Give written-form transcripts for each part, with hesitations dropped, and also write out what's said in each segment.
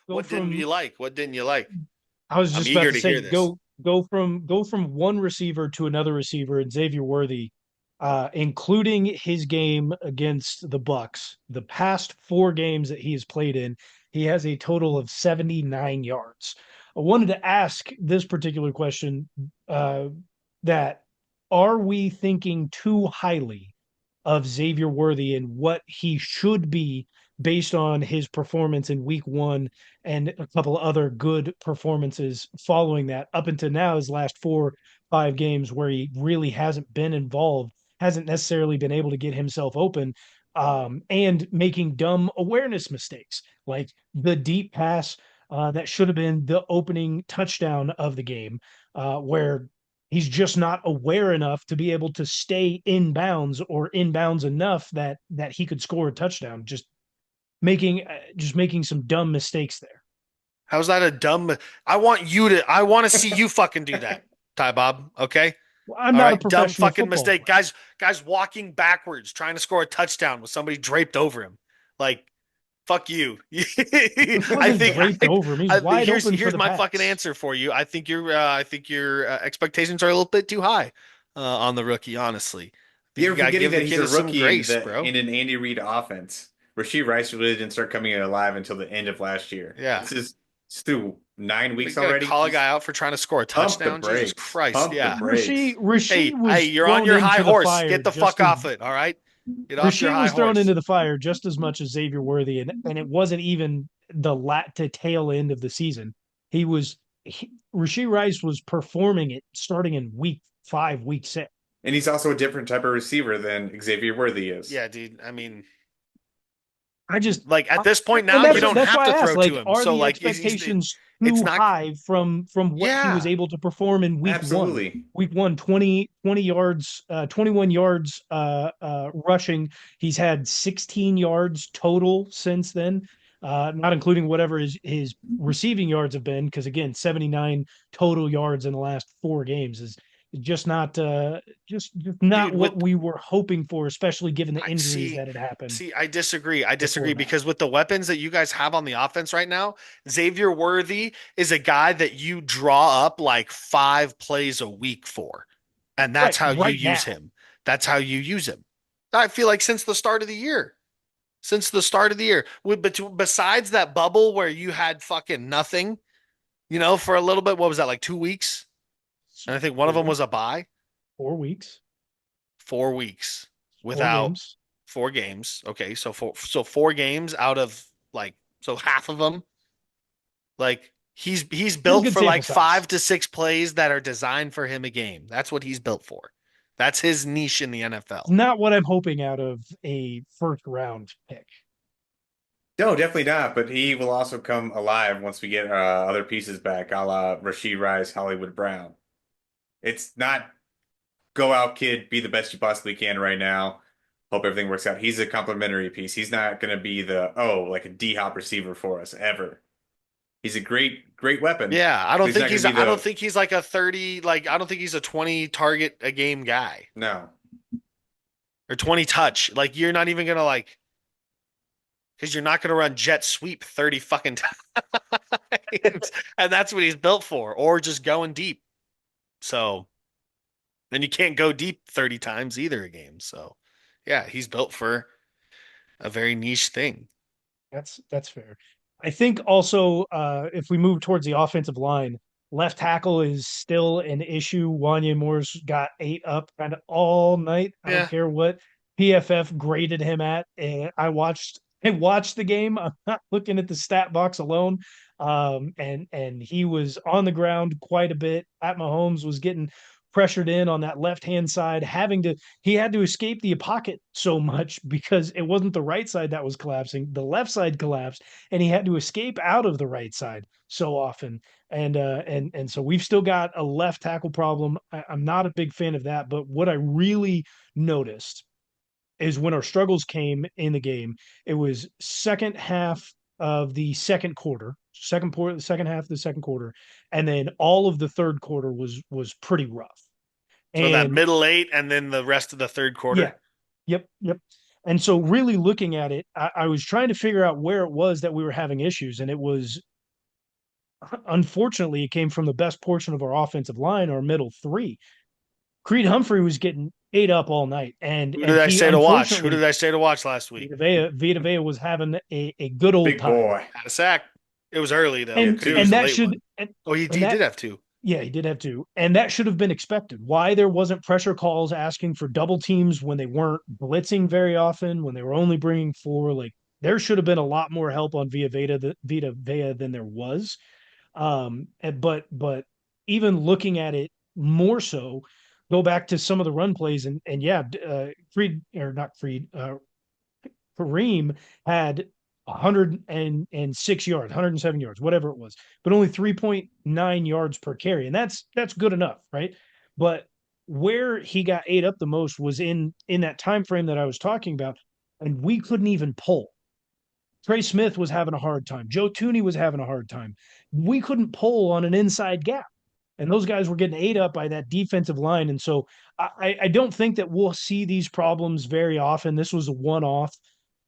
Go What didn't from you like? What didn't you like? I was I'm just about eager to to say hear this. go from one receiver to another receiver, and Xavier Worthy, including his game against the Bucks. The past four games that he has played in, he has a total of 79 yards. I wanted to ask this particular question: uh, that are we thinking too highly of Xavier Worthy and what he should be based on his performance in week one and a couple of other good performances following that up until now, his last 4, 5 games where he really hasn't been involved, hasn't necessarily been able to get himself open, and making dumb awareness mistakes like the deep pass that should have been the opening touchdown of the game, where he's just not aware enough to be able to stay in bounds or in bounds enough that he could score a touchdown. Just making some dumb mistakes there. How's that a dumb? I want to see you fucking do that, Ty Bob. Okay. Well, I'm All not a right. Dumb professional fucking football mistake. player. Guys walking backwards, trying to score a touchdown with somebody draped over him. Like, fuck you. He I wasn't think draped over him. He's wide open for here's the my fucking pass. answer for you. I think your expectations are a little bit too high on the rookie, honestly. I think Yeah. you You're gotta forgetting give that the he's a kid some rookie grace, bro. in an Andy Reid offense. Rasheed Rice really didn't start coming alive until the end of last year. Yeah. This is it's through 9 weeks You gotta already. call a guy Just out for trying to score a pump the touchdown. Jesus brakes. Christ. Pump the Yeah. brakes. Rasheed Hey, was you're on thrown your high into the horse. fire Get the just fuck as off it. All right. Get off your Rasheed high was thrown horse. into the fire just as much as Xavier Worthy, and it wasn't even the lat to tail end of the season. He was Rasheed Rice was performing it starting in week 5, week 6. And he's also a different type of receiver than Xavier Worthy is. Yeah, dude. I mean, I just like at I, this point and now, you that's don't that's have why to I asked, throw to like, him. are So the like, expectations it's too not. high from what he was Yeah, able to perform in week one? Absolutely. Week one, 20 yards, 21 yards rushing. He's had 16 yards total since then, not including whatever his receiving yards have been, because again, 79 total yards in the last 4 games is just not dude. what we were hoping for, especially given the I injuries see. that had happened See, I disagree. I before disagree that. because with the weapons that you guys have on the offense right now, Xavier Worthy is a guy that you draw up like 5 plays a week for, and that's Right, how you right use now. him. That's how you use him. I feel like since the start of the year. Since the start of the year. Besides that bubble where you had fucking nothing, for a little bit, what was that, like 2 weeks? And I think one of them four was a bye, 4 weeks, 4 weeks four without games. 4 games. Okay, so 4 games out of like so half of them, like he's Pretty built good for sample like size. 5 to 6 plays that are designed for him a game. That's what he's built for. That's his niche in the It's NFL. not what I'm hoping out of a first round pick. No, definitely not. But he will also come alive once we get other pieces back, a la Rasheed Rice, Hollywood Brown. It's not go out, kid, be the best you possibly can right now. Hope everything works out. He's a complementary piece. He's not going to be like a D-hop receiver for us ever. He's a great weapon, Yeah, but he's not going to be I don't the think he's like a 30, like I don't think he's a 20 target a game guy no. or 20 touch. Like you're not even gonna like because you're not gonna run jet sweep 30 fucking times. And that's what he's built for, or just going deep. So then you can't go deep 30 times either a game. So yeah, he's built for a very niche thing. That's fair. I think also, if we move towards the offensive line, left tackle is still an issue. Wanya Moore's got 8 up kind of all night. I don't Yeah. care what PFF graded him at. And I watched the game. I'm not looking at the stat box alone. And he was on the ground quite a bit. Pat Mahomes was getting pressured in on that left hand side, he had to escape the pocket so much because it wasn't the right side that was collapsing. The left side collapsed, and he had to escape out of the right side so often. And so we've still got a left tackle problem. I'm not a big fan of that, but what I really noticed is when our struggles came in the game, it was second half of the second quarter, second half of the second quarter, and then all of the third quarter was pretty rough. So that And middle eight and then the rest of the third yeah, quarter. yep. And so really looking at it, I was trying to figure out where it was that we were having issues, and it was unfortunately, it came from the best portion of our offensive line, our middle three. Creed Humphrey was getting ate up all night, Who and did I he say to watch? Who unfortunately did I say to watch last week? Vita Vea was having a good old Big time, boy. Had a sack. It was early though, Yeah, and because it was two. a that late should one. Oh, he and that did have two. yeah, he did have two, and that should have been expected. Why there wasn't pressure calls asking for double teams when they weren't blitzing very often, when they were only bringing four, like there should have been a lot more help on Vita Vea than there was. But even looking at it more so, go back to some of the run plays and yeah, Freed or not Freed, Kareem had 106 yards, 107 yards, whatever it was, but only 3.9 yards per carry, and that's good enough, right? But where he got ate up the most was in that time frame that I was talking about, and we couldn't even pull. Trey Smith was having a hard time. Joe Tooney was having a hard time. We couldn't pull on an inside gap. And those guys were getting ate up by that defensive line. And so I don't think that we'll see these problems very often. This was a one off.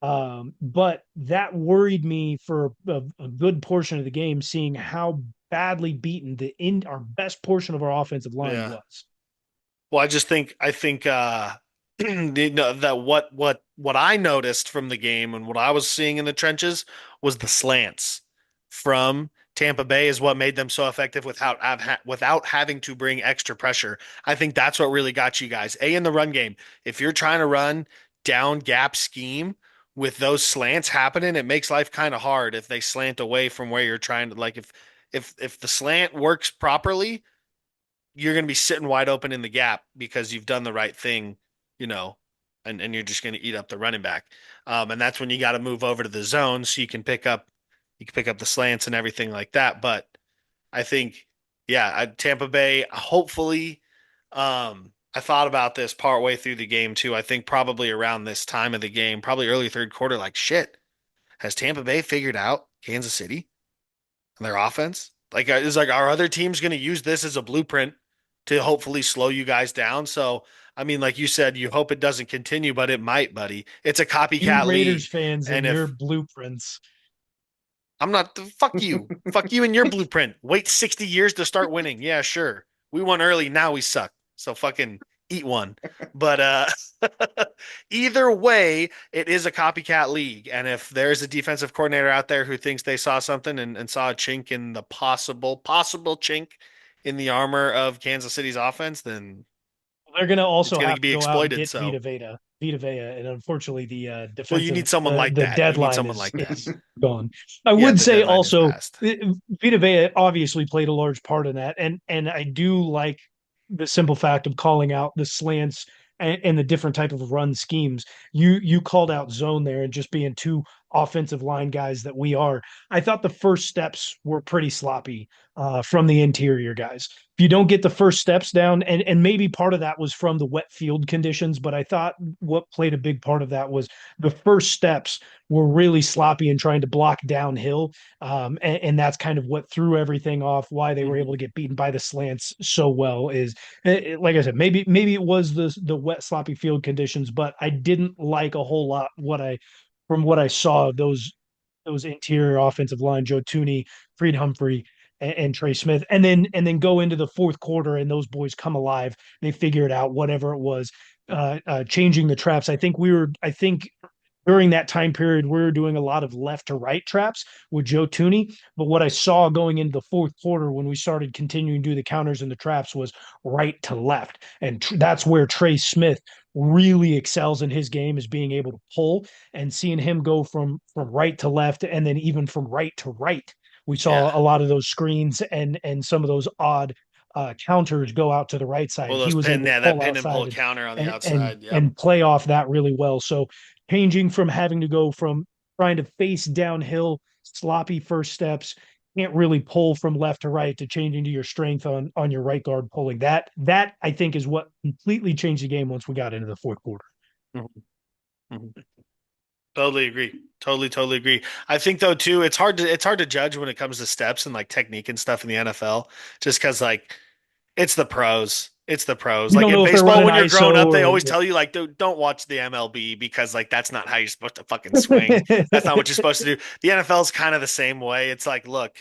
But that worried me for a good portion of the game, seeing how badly beaten our best portion of our offensive line Yeah. was. Well, I think that what I noticed from the game and what I was seeing in the trenches was the slants from Tampa Bay is what made them so effective without having to bring extra pressure. I think that's what really got you guys. In the run game, if you're trying to run down gap scheme with those slants happening, it makes life kind of hard if they slant away from where you're trying to like if the slant works properly, you're going to be sitting wide open in the gap because you've done the right thing, you know, and you're just going to eat up the running back. And that's when you got to move over to the zone so you can pick up the slants and everything like that. But I think, yeah, Tampa Bay, hopefully, I thought about this part way through the game too. I think probably around this time of the game, probably early third quarter, like shit, has Tampa Bay figured out Kansas City and their offense? Like, is like our other teams going to use this as a blueprint to hopefully slow you guys down? So, I mean, like you said, you hope it doesn't continue, but it might, buddy. It's a You copycat Raiders league. fans And and your if blueprints. I'm not, fuck you and your blueprint. Wait 60 years to start winning. Yeah, sure. We won early. Now we suck. So fucking eat one. But either way, it is a copycat league. And if there's a defensive coordinator out there who thinks they saw something and saw a chink in the possible chink in the armor of Kansas City's offense, then They're going to it's also going have to to be go out and exploited. get So, Vita Vea, and unfortunately, the well, you defensive need someone like the that. You need deadline someone like that. is gone. I Yeah, would the say deadline is also passed. Vita Vea obviously played a large part in that, and I do like the simple fact of calling out the slants and the different type of run schemes. You called out zone there and just being two offensive line guys that we are. I thought the first steps were pretty sloppy from the interior guys. If you don't get the first steps down, and maybe part of that was from the wet field conditions, but I thought what played a big part of that was the first steps were really sloppy and trying to block downhill. And that's kind of what threw everything off. Why they were Mhm. able to get beaten by the slants so well is, like I said, maybe it was the wet sloppy field conditions, but I didn't like a whole lot what I saw of those interior offensive line, Joe Tooney, Freed Humphrey, and Trey Smith, and then go into the fourth quarter and those boys come alive. They figure it out, whatever it was, changing the traps. I think during that time period, we were doing a lot of left to right traps with Joe Tooney. But what I saw going into the fourth quarter when we started continuing to do the counters and the traps was right to left. And that's where Trey Smith really excels in his game, is being able to pull and seeing him go from right to left and then even from right to right. We Yeah. saw a lot of those screens and some of those odd counters go out to the right side. Well, He those was pin, able to yeah, that pull pin and pull outside counter on the and and outside. Yep. and play off that really well. So changing from having to go from trying to face downhill, sloppy first steps, can't really pull from left to right, to changing to your strength on your right guard pulling. That I think is what completely changed the game once we got into the fourth quarter. Mhm. Mhm. Totally agree. Totally agree. I think though too, it's hard to judge when it comes to steps and like technique and stuff in the NFL, just because like it's the pros. It's the pros. You Like don't in know if they're baseball, running when you're growing ISO up, they or always tell you like don't watch the MLB because like that's not how you're supposed to fucking swing. That's not what you're supposed to do. The NFL is kind of the same way. It's like, look,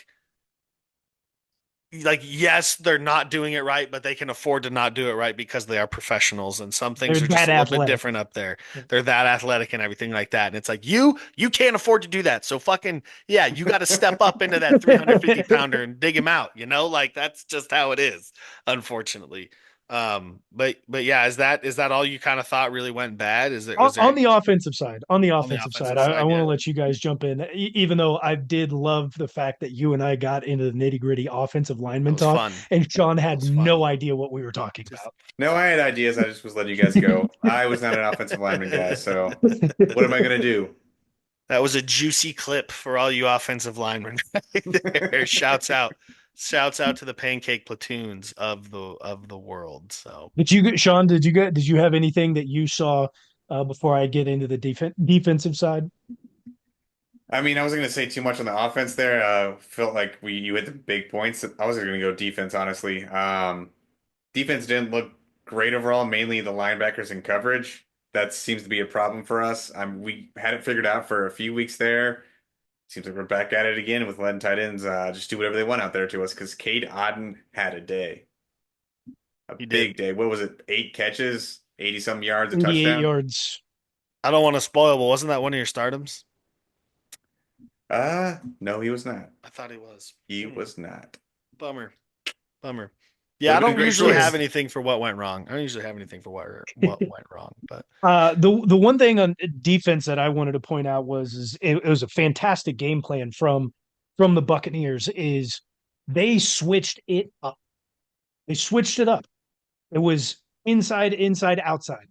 like, yes, they're not doing it right, but they can afford to not do it right because they are professionals, and some They're things are just that a little bit athletic. different up there. They're that athletic and everything like that. And it's like you can't afford to do that. So fucking yeah, you got to step up into that 350 pounder and dig him out, like that's just how it is, unfortunately. But yeah, is that all you kind of thought really went bad? Is there on, was there on the offensive side, on the on the offensive side, offensive I side? want to Yeah, let you guys jump in, even though I did love the fact that you and I got into the nitty gritty offensive that lineman was talk, fun. and Sean That had was fun. no idea what we were talking Just No, I had ideas. I just was letting you guys go. I was not an offensive lineman guy, so what am I gonna do? That was a juicy clip for all you offensive linemen right there. Shouts out to the pancake platoons of the world. So Did you get Sean? Did you have anything that you saw before I get into the defensive side? I mean, I wasn't gonna say too much on the offense there. Felt like you hit the big points. I was gonna go defense, honestly. Defense didn't look great overall, mainly the linebackers in coverage. That seems to be a problem for us. We had it figured out for a few weeks there. Seems like we're back at it again with letting tight ends just do whatever they want out there to us because Cade Otton had a day, a he did. big day. What was it? 8 catches, 80 some yards, a 88 touchdown. yards. I don't want to spoil, but wasn't that one of your stardoms? No, he was not. I thought he was. He was not. Bummer. Bummer. Would Yeah, I have been a don't great usually have choice. anything for what went wrong. I don't usually have anything for what went wrong, but The one thing on defense that I wanted to point out was it was a fantastic game plan from the Buccaneers. Is they switched it up. They switched it up. It was inside, inside, outside,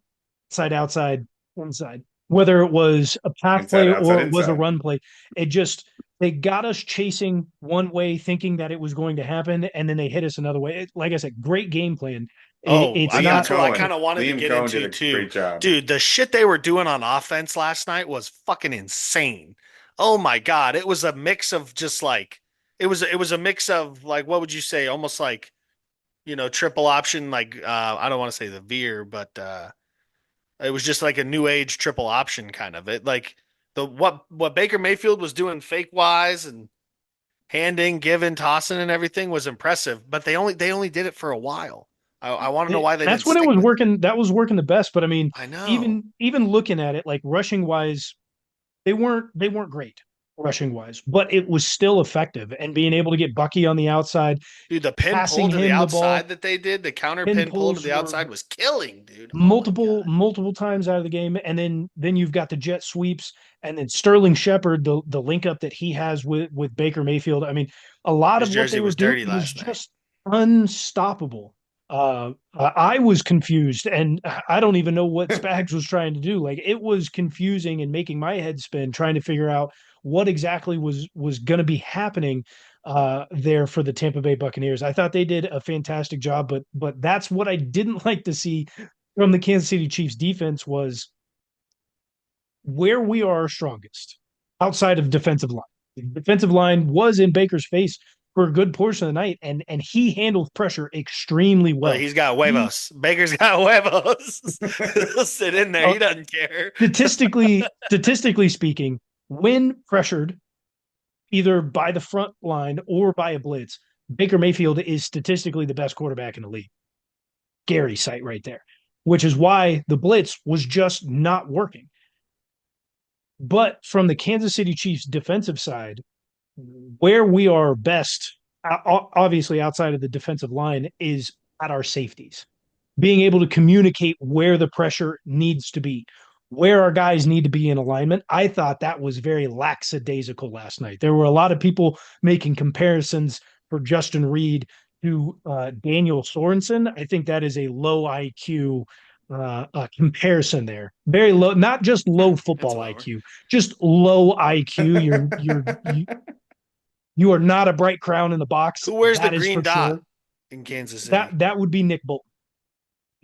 inside, outside, inside. Whether it was a pass Inside, play outside, or it was a inside. run play, it just they got us chasing one way, thinking that it was going to happen, and then they hit us another way. Like I said, great game plan. It's Liam not that's what I Cohen. kind of wanted to Liam get Cohen did into a too. great job. Dude, the shit they were doing on offense last night was fucking insane. Oh my God. It was a mix of just like it was a mix of like what would you say? Almost like, triple option, like I don't want to say the veer, but it was just like a new age triple option kind of it. Like the what Baker Mayfield was doing fake wise and handing, giving, tossing, and everything was impressive, but they only did it for a while. I want to know why they that's didn't when it stick was with it. working. That was working the best. But I mean, I know, even looking at it, like rushing wise, they weren't great rushing wise, but it was still effective. And being able to get Bucky on the outside, dude. The pin pull passing to the him the ball, outside that they did, the counter pin pin pull to pulls the were outside was killing, dude. Oh my god, multiple times out of the game, and then you've got the jet sweeps, and then Sterling Shepard, the link up that he has with Baker Mayfield. I mean, a lot his of what jersey they were was doing dirty was last night. just unstoppable. I was confused, and I don't even know what Spags was trying to do. Like it was confusing and making my head spin, trying to figure out what exactly was going to be happening there for the Tampa Bay Buccaneers. I thought they did a fantastic job, but that's what I didn't like to see from the Kansas City Chiefs defense was where we are strongest outside of defensive line. The defensive line was in Baker's face for a good portion of the night, and he handled pressure extremely Well, well. he's got He huevos. Baker's got huevos. He'll sit in there. uh, He doesn't care. statistically speaking, when pressured either by the front line or by a blitz, Baker Mayfield is statistically the best quarterback in the league. Gary sight right there, which is why the blitz was just not working. But from the Kansas City Chiefs defensive side, where we are best, obviously outside of the defensive line, is at our safeties. Being able to communicate where the pressure needs to be, where our guys need to be in alignment. I thought that was very lackadaisical last night. There were a lot of people making comparisons for Justin Reed to Daniel Sorensen. I think that is a low IQ comparison there. Very low, not just low It's football lower. IQ, just low IQ. You are not a bright crown in the box. Who wears the That is green for dot sure. in Kansas City? That would be Nick Bolton.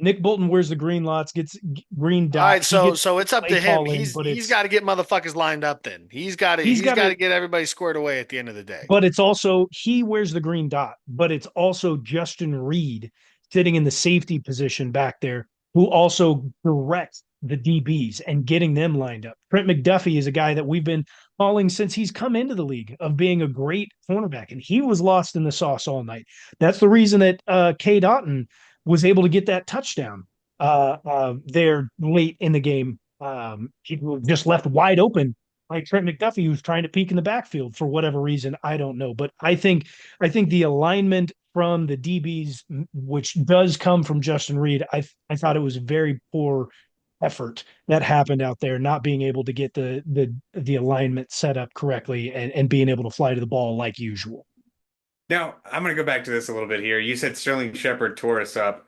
Nick Bolton wears the green lots, gets green All dot. right, He so gets so it's up play to him. calling, He's but he's got to get motherfuckers lined up. Then he's got to he's he's got got to to get everybody squared away at the end of the day. but it's also he wears the green dot, but it's also Justin Reed sitting in the safety position back there who also directs the DBs and getting them lined up. Trent McDuffie is a guy that we've been calling since he's come into the league of being a great cornerback, and he was lost in the sauce all night. That's the reason that K. Dotton was able to get that touchdown there late in the game. He was just left wide open by Trent McDuffie, who's trying to peek in the backfield for whatever reason. I don't know, but I think the alignment from the DBs, which does come from Justin Reed, I thought it was a very poor effort that happened out there, not being able to get the alignment set up correctly and being able to fly to the ball like usual. Now, I'm going to go back to this a little bit here. You said Sterling Shepard tore us up.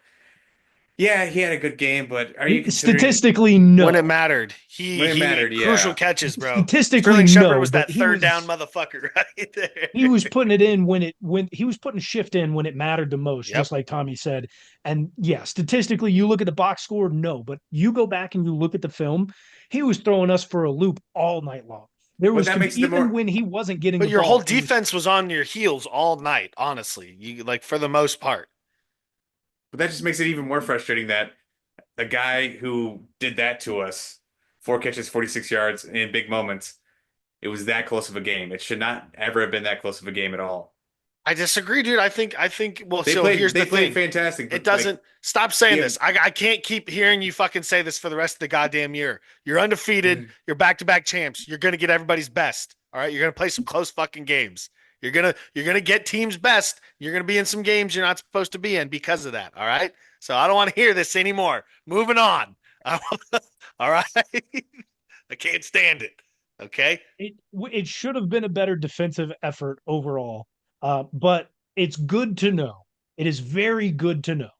Yeah, he had a good game, but are you considering Statistically, When it no. mattered, when it he mattered? made crucial Yeah. catches, bro. Statistically, Sterling Shepard no, was but that third down motherfucker right there. he was putting it in when he was putting shift in when it mattered the most, Yep. just like Tommy said. And yeah, statistically, you look at the box score, no, but you go back and you look at the film, he was throwing us for a loop all night long. There But was that makes it even more. when he wasn't getting But the your ball, whole defense was on your heels all night, honestly. You like for the most part. But that just makes it even more frustrating that the guy who did that to us, 4 catches, 46 yards in big moments, it was that close of a game. It should not ever have been that close of a game at all. I disagree, dude. I think well, They so played here's they the played thing. fantastic, It but like doesn't stop saying yeah, this. I can't keep hearing you fucking say this for the rest of the goddamn year. You're undefeated. You're back-to-back champs. You're gonna get everybody's best. All right. You're gonna play some close fucking games. You're gonna get teams best. You're gonna be in some games you're not supposed to be in because of that. All right. So I don't want to hear this anymore. Moving on. All right. I can't stand it. Okay. it should have been a better defensive effort overall. But it's good to know. It is very good to know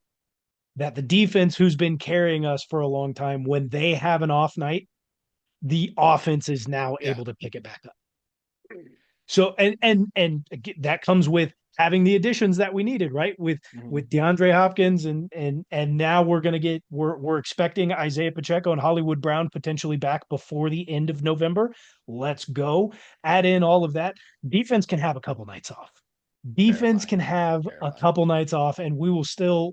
that the defense, who's been carrying us for a long time, when they have an off night, the offense is now Yeah. able to pick it back up. So and that comes with having the additions that we needed, right? With DeAndre Hopkins and now we're expecting Isaiah Pacheco and Hollywood Brown potentially back before the end of November. Let's go. Add in all of that. Defense can have a couple nights off. Defense terrifying. can have a Terrifying. couple nights off, and we will still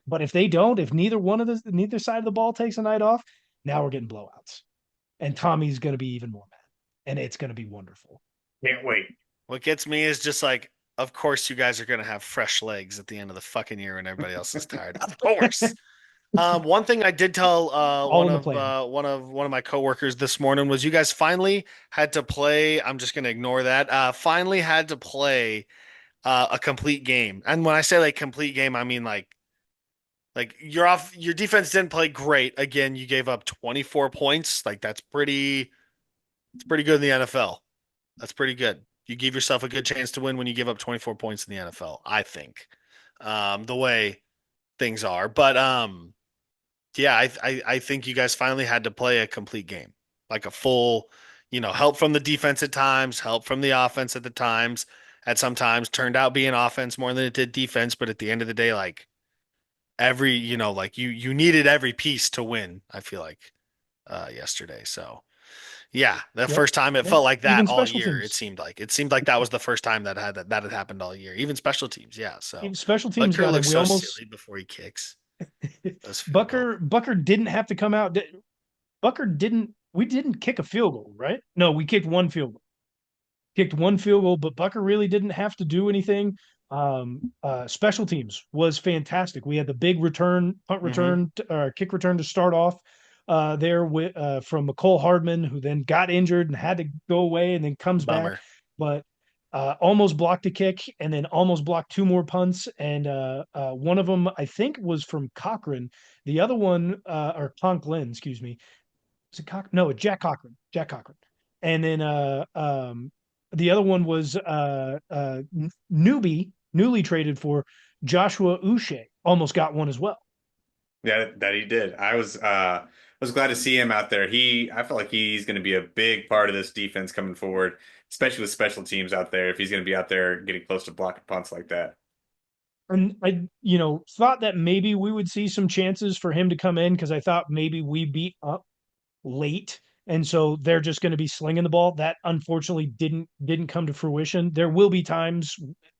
but if they don't, if neither side of the ball takes a night off, now we're getting blowouts. And Tommy's gonna be even more mad. And it's gonna be wonderful. Can't wait. What gets me is just like, of course, you guys are going to have fresh legs at the end of the fucking year when everybody else is tired. Of course. One thing I did tell All in the plan. one of my coworkers this morning was you guys finally had to play. I'm just going to ignore that. Finally had to play a complete game, and when I say like complete game, I mean like your defense didn't play great. Again, you gave up 24 points. Like it's pretty good in the NFL. That's pretty good. You give yourself a good chance to win when you give up 24 points in the NFL, I think. The way things are. But yeah, I think you guys finally had to play a complete game. Like a full, help from the defense at times, help from the offense at the times. At sometimes turned out being offense more than it did defense, but at the end of the day, like every, like you needed every piece to win, I feel like yesterday. So yeah, the Yep. first time it Yep. felt like that Even all special year. teams. It seemed like that was the first time that had happened all year. Even special teams, yeah. So Even special teams Butker got it. looks We so almost silly before he kicks. Those field goals. Bucker didn't have to come out. We didn't kick a field goal, right? No, we kicked one field goal. Kicked one field goal, but Bucker really didn't have to do anything. Special teams was fantastic. We had the big return, punt return, kick return to start off there with from McCole Hardman, who then got injured and had to go away and then comes back, Bummer. but almost blocked a kick and then almost blocked two more punts. And one of them, I think, was from Cochran. The other one, or Conklin, excuse me. Was it Cochran? No, Jack Cochran. Jack Cochran. And then the other one was newly traded for Joshua Uche. Almost got one as well. Yeah, that he did. I was glad to see him out there. I feel like he's going to be a big part of this defense coming forward, especially with special teams out there. If he's going to be out there getting close to blocking punts like that. And I, thought that maybe we would see some chances for him to come in because I thought maybe we beat up late And so they're just going to be slinging the ball. That unfortunately didn't come to fruition. There will be times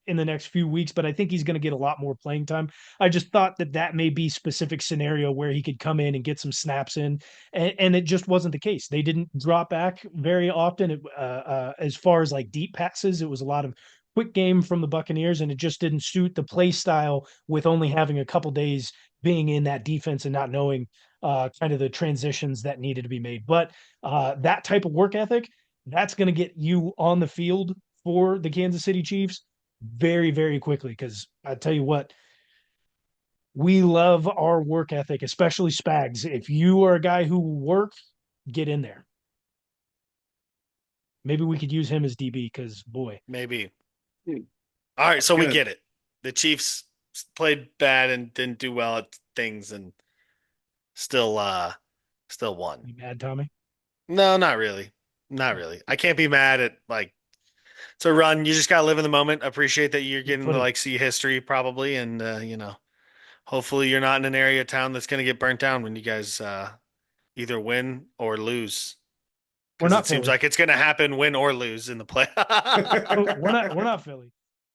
in the next few weeks, but I think he's going to get a lot more playing time. I just thought that may be specific scenario where he could come in and get some snaps in, and it just wasn't the case. They didn't drop back very often. As far as like deep passes, it was a lot of quick game from the Buccaneers, and it just didn't suit the play style with only having a couple days being in that defense and not knowing kind of the transitions that needed to be made. But that type of work ethic, that's going to get you on the field for the Kansas City Chiefs very, very quickly. Because I tell you what, we love our work ethic, especially Spags. If you are a guy who works, get in there. Maybe we could use him as DB because boy, Maybe. Hmm. All right, so we Good. get it. The Chiefs played bad and didn't do well at things and still won. you mad, Tommy? No, not really. Not really. I can't be mad at like it's a run. You just gotta live in the moment. Appreciate that you're getting to Footy. like see history probably and hopefully you're not in an area of town that's gonna get burnt down when you guys either win or lose. We're Because not it seems Philly. like it's gonna happen win or lose in the play. We're not Philly.